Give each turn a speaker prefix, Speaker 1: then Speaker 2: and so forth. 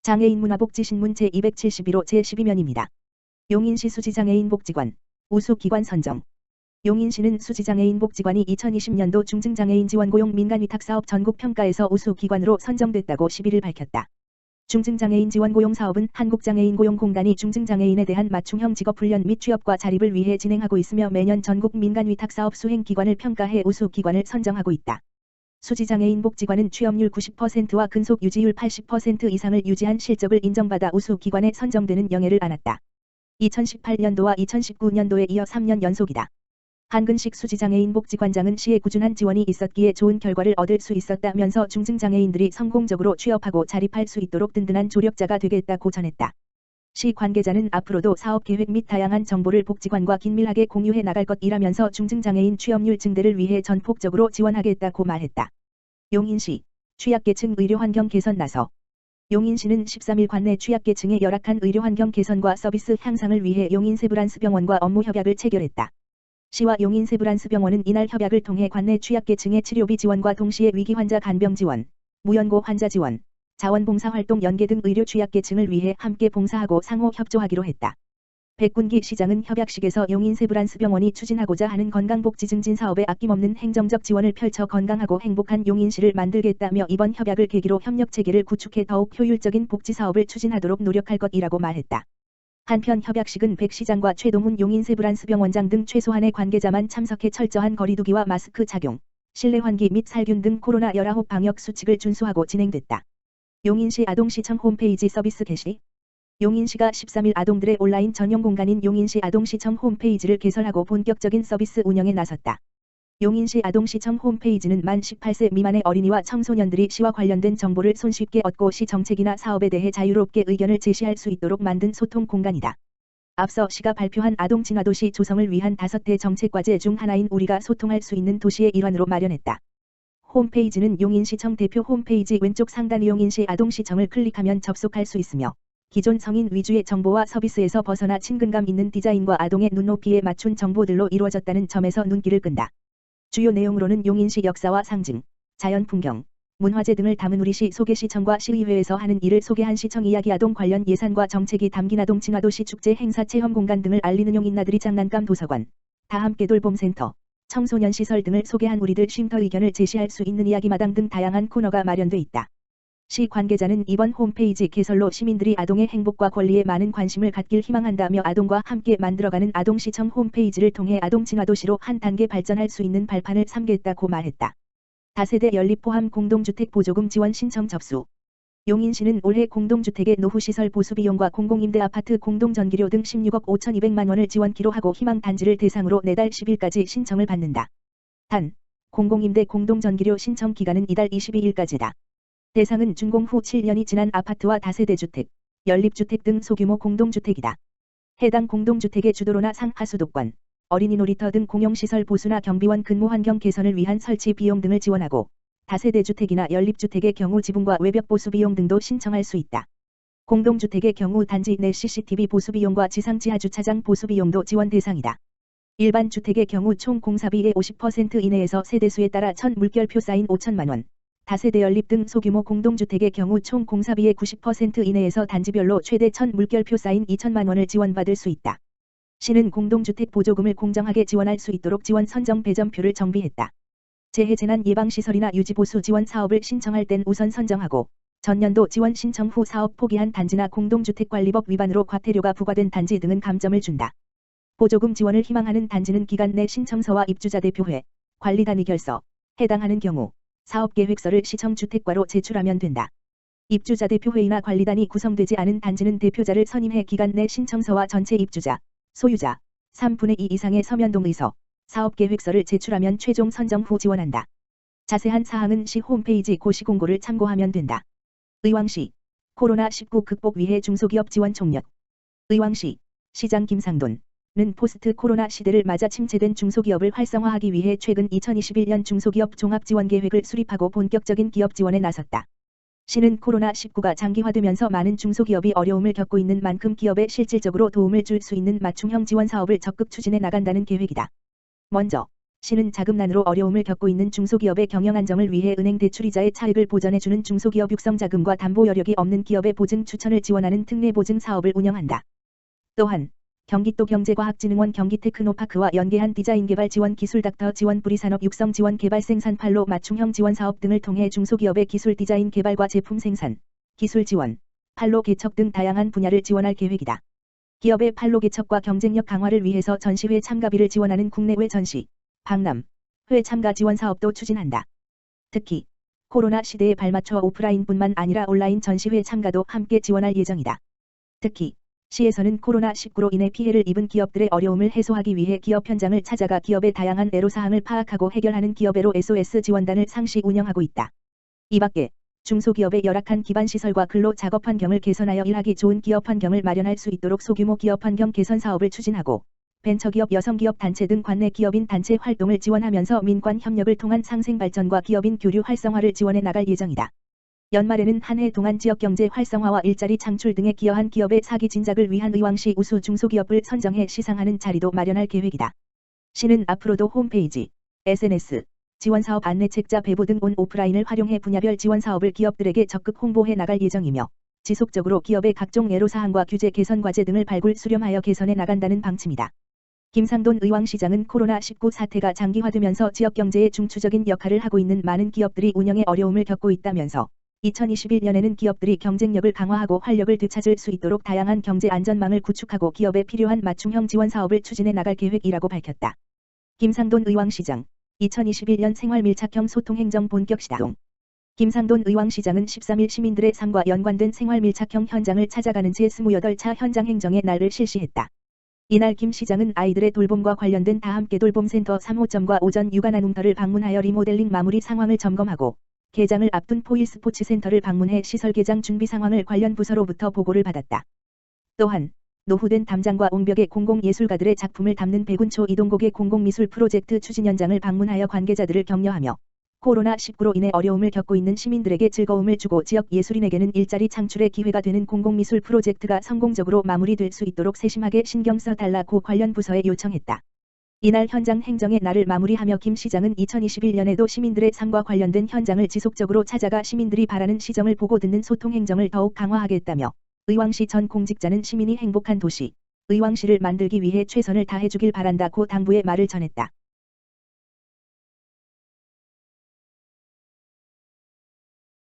Speaker 1: 장애인 문화복지신문 제271호 제12면입니다. 용인시 수지장애인 복지관 우수기관 선정. 용인시는 수지장애인 복지관이 2020년도 중증장애인 지원고용 민간위탁사업 전국평가에서 우수기관으로 선정됐다고 11일 밝혔다. 중증장애인 지원고용 사업은 한국장애인고용공단이 중증장애인에 대한 맞춤형 직업훈련 및 취업과 자립을 위해 진행하고 있으며 매년 전국 민간위탁사업 수행기관을 평가해 우수기관을 선정하고 있다. 수지장애인 복지관은 취업률 90%와 근속 유지율 80% 이상을 유지한 실적을 인정받아 우수기관에 선정되는 영예를 안았다. 2018년도와 2019년도에 이어 3년 연속이다. 한근식 수지장애인 복지관장은 시의 꾸준한 지원이 있었기에 좋은 결과를 얻을 수 있었다면서 중증장애인들이 성공적으로 취업하고 자립할 수 있도록 든든한 조력자가 되겠다고 전했다. 시 관계자는 앞으로도 사업계획 및 다양한 정보를 복지관과 긴밀하게 공유해 나갈 것이라면서 중증장애인 취업률 증대를 위해 전폭적으로 지원하겠다고 말했다. 용인시 취약계층 의료환경 개선 나서. 용인시는 13일 관내 취약계층의 열악한 의료환경 개선과 서비스 향상을 위해 용인세브란스병원과 업무 협약을 체결했다. 시와 용인세브란스병원은 이날 협약을 통해 관내 취약계층의 치료비 지원과 동시에 위기환자 간병 지원, 무연고 환자 지원, 자원봉사활동 연계 등 의료 취약계층을 위해 함께 봉사하고 상호 협조하기로 했다. 백군기 시장은 협약식에서 용인세브란스병원이 추진하고자 하는 건강복지 증진 사업에 아낌없는 행정적 지원을 펼쳐 건강하고 행복한 용인시를 만들겠다며 이번 협약을 계기로 협력체계를 구축해 더욱 효율적인 복지사업을 추진하도록 노력할 것이라고 말했다. 한편 협약식은 백 시장과 최동훈 용인세브란스병원장 등 최소한의 관계자만 참석해 철저한 거리두기와 마스크 착용, 실내 환기 및 살균 등 코로나19 방역 수칙을 준수하고 진행됐다. 용인시 아동시청 홈페이지 서비스 게시. 용인시가 13일 아동들의 온라인 전용 공간인 용인시 아동시청 홈페이지를 개설하고 본격적인 서비스 운영에 나섰다. 용인시 아동시청 홈페이지는 만 18세 미만의 어린이와 청소년들이 시와 관련된 정보를 손쉽게 얻고 시 정책이나 사업에 대해 자유롭게 의견을 제시할 수 있도록 만든 소통 공간이다. 앞서 시가 발표한 아동 친화도시 조성을 위한 5대 정책과제 중 하나인 우리가 소통할 수 있는 도시의 일환으로 마련했다. 홈페이지는 용인시청 대표 홈페이지 왼쪽 상단 용인시 아동시청을 클릭하면 접속할 수 있으며 기존 성인 위주의 정보와 서비스에서 벗어나 친근감 있는 디자인과 아동의 눈높이에 맞춘 정보들로 이루어졌다는 점에서 눈길을 끈다. 주요 내용으로는 용인시 역사와 상징, 자연 풍경, 문화재 등을 담은 우리시 소개시청과 시의회에서 하는 일을 소개한 시청 이야기 아동 관련 예산과 정책이 담긴 아동 친화도시 축제 행사 체험 공간 등을 알리는 용인나들이 장난감 도서관, 다함께 돌봄센터, 청소년 시설 등을 소개한 우리들 쉼터 의견을 제시할 수 있는 이야기마당 등 다양한 코너가 마련돼 있다. 시 관계자는 이번 홈페이지 개설로 시민들이 아동의 행복과 권리에 많은 관심을 갖길 희망한다며 아동과 함께 만들어가는 아동시청 홈페이지를 통해 아동 친화도시로 한 단계 발전할 수 있는 발판을 삼겠다고 말했다. 다세대 연립 포함 공동주택 보조금 지원 신청 접수. 용인시는 올해 공동주택의 노후시설 보수비용과 공공임대 아파트 공동전기료 등 16억 5,200만 원을 지원키로 하고 희망단지를 대상으로 내달 10일까지 신청을 받는다. 단, 공공임대 공동전기료 신청 기간은 이달 22일까지다. 대상은 준공 후 7년이 지난 아파트와 다세대주택, 연립주택 등 소규모 공동주택이다. 해당 공동주택의 주도로나 상하수도권, 어린이 놀이터 등 공용시설 보수나 경비원 근무환경 개선을 위한 설치 비용 등을 지원하고 다세대주택이나 연립주택의 경우 지붕과 외벽 보수 비용 등도 신청할 수 있다. 공동주택의 경우 단지 내 CCTV 보수 비용과 지상지하 주차장 보수 비용도 지원 대상이다. 일반 주택의 경우 총 공사비의 50% 이내에서 세대수에 따라 천 물결표 사인 5천만 원, 다세대 연립 등 소규모 공동주택의 경우 총 공사비의 90% 이내에서 단지별로 최대 천 물결표 사인 2천만 원을 지원받을 수 있다. 시는 공동주택 보조금을 공정하게 지원할 수 있도록 지원 선정 배점표를 정비했다. 재해재난 예방시설이나 유지보수 지원 사업을 신청할 땐 우선 선정하고 전년도 지원 신청 후 사업 포기한 단지나 공동주택관리법 위반으로 과태료가 부과된 단지 등은 감점을 준다. 보조금 지원을 희망하는 단지는 기간 내 신청서와 입주자 대표회, 관리단위 결서, 해당하는 경우 사업계획서를 시청 주택과로 제출하면 된다. 입주자 대표회의나 관리단이 구성되지 않은 단지는 대표자를 선임해 기간 내 신청서와 전체 입주자, 소유자, 3분의 2 이상의 서면 동의서, 사업계획서를 제출하면 최종 선정 후 지원한다. 자세한 사항은 시 홈페이지 고시공고를 참고하면 된다. 의왕시 코로나19 극복 위해 중소기업 지원 총력. 의왕시 시장 김상돈은 포스트 코로나 시대를 맞아 침체된 중소기업을 활성화하기 위해 최근 2021년 중소기업 종합지원계획을 수립하고 본격적인 기업 지원에 나섰다. 시는 코로나19가 장기화되면서 많은 중소기업이 어려움을 겪고 있는 만큼 기업에 실질적으로 도움을 줄 수 있는 맞춤형 지원 사업을 적극 추진해 나간다는 계획이다. 먼저 시는 자금난으로 어려움을 겪고 있는 중소기업의 경영 안정을 위해 은행 대출이자의 차익을 보전해주는 중소기업 육성자금과 담보 여력이 없는 기업의 보증 추천을 지원하는 특례보증 사업을 운영한다. 또한 경기도경제과학진흥원 경기테크노파크와 연계한 디자인개발 지원 기술닥터 지원 뿌리산업 육성 지원 개발 생산 판로 맞춤형 지원 사업 등을 통해 중소기업의 기술 디자인 개발과 제품 생산, 기술 지원, 판로 개척 등 다양한 분야를 지원할 계획이다. 기업의 판로 개척과 경쟁력 강화를 위해서 전시회 참가비를 지원하는 국내외 전시, 박람, 회 참가 지원 사업도 추진한다. 특히 코로나 시대에 발맞춰 오프라인뿐만 아니라 온라인 전시회 참가도 함께 지원할 예정이다. 특히 시에서는 코로나19로 인해 피해를 입은 기업들의 어려움을 해소하기 위해 기업 현장을 찾아가 기업의 다양한 애로사항을 파악하고 해결하는 기업애로 SOS 지원단을 상시 운영하고 있다. 이 밖에 중소기업의 열악한 기반시설과 근로 작업 환경을 개선하여 일하기 좋은 기업 환경을 마련할 수 있도록 소규모 기업 환경 개선 사업을 추진하고 벤처기업 여성기업 단체 등 관내 기업인 단체 활동을 지원하면서 민관 협력을 통한 상생 발전과 기업인 교류 활성화를 지원해 나갈 예정이다. 연말에는 한 해 동안 지역경제 활성화와 일자리 창출 등에 기여한 기업의 사기 진작을 위한 의왕시 우수 중소기업을 선정해 시상하는 자리도 마련할 계획이다. 시는 앞으로도 홈페이지, SNS, 지원사업 안내책자 배부 등 온 오프라인을 활용해 분야별 지원사업을 기업들에게 적극 홍보해 나갈 예정이며 지속적으로 기업의 각종 애로사항과 규제 개선 과제 등을 발굴 수렴하여 개선해 나간다는 방침이다. 김상돈 의왕시장은 코로나19 사태가 장기화되면서 지역경제에 중추적인 역할을 하고 있는 많은 기업들이 운영에 어려움을 겪고 있다면서 2021년에는 기업들이 경쟁력을 강화하고 활력을 되찾을 수 있도록 다양한 경제 안전망을 구축하고 기업에 필요한 맞춤형 지원 사업을 추진해 나갈 계획이라고 밝혔다. 김상돈 의왕시장 2021년 생활밀착형 소통행정 본격 시동. 김상돈 의왕시장은 13일 시민들의 삶과 연관된 생활밀착형 현장을 찾아가는 제28차 현장행정의 날을 실시했다. 이날 김 시장은 아이들의 돌봄과 관련된 다함께 돌봄센터 3호점과 오전 육아나눔터를 방문하여 리모델링 마무리 상황을 점검하고 개장을 앞둔 포일 스포츠센터를 방문해 시설 개장 준비 상황을 관련 부서로부터 보고를 받았다. 또한 노후된 담장과 옹벽의 공공예술가들의 작품을 담는 백운초 이동곡의 공공미술 프로젝트 추진 현장을 방문하여 관계자들을 격려하며 코로나19로 인해 어려움을 겪고 있는 시민들에게 즐거움을 주고 지역 예술인에게는 일자리 창출의 기회가 되는 공공미술 프로젝트가 성공적으로 마무리될 수 있도록 세심하게 신경 써 달라고 관련 부서에 요청했다. 이날 현장 행정의 날을 마무리하며 김 시장은 2021년에도 시민들의 삶과 관련된 현장을 지속적으로 찾아가 시민들이 바라는 시정을 보고 듣는 소통 행정을 더욱 강화하겠다며 의왕시 전 공직자는 시민이 행복한 도시, 의왕시를 만들기 위해 최선을 다해주길 바란다고 당부의 말을 전했다.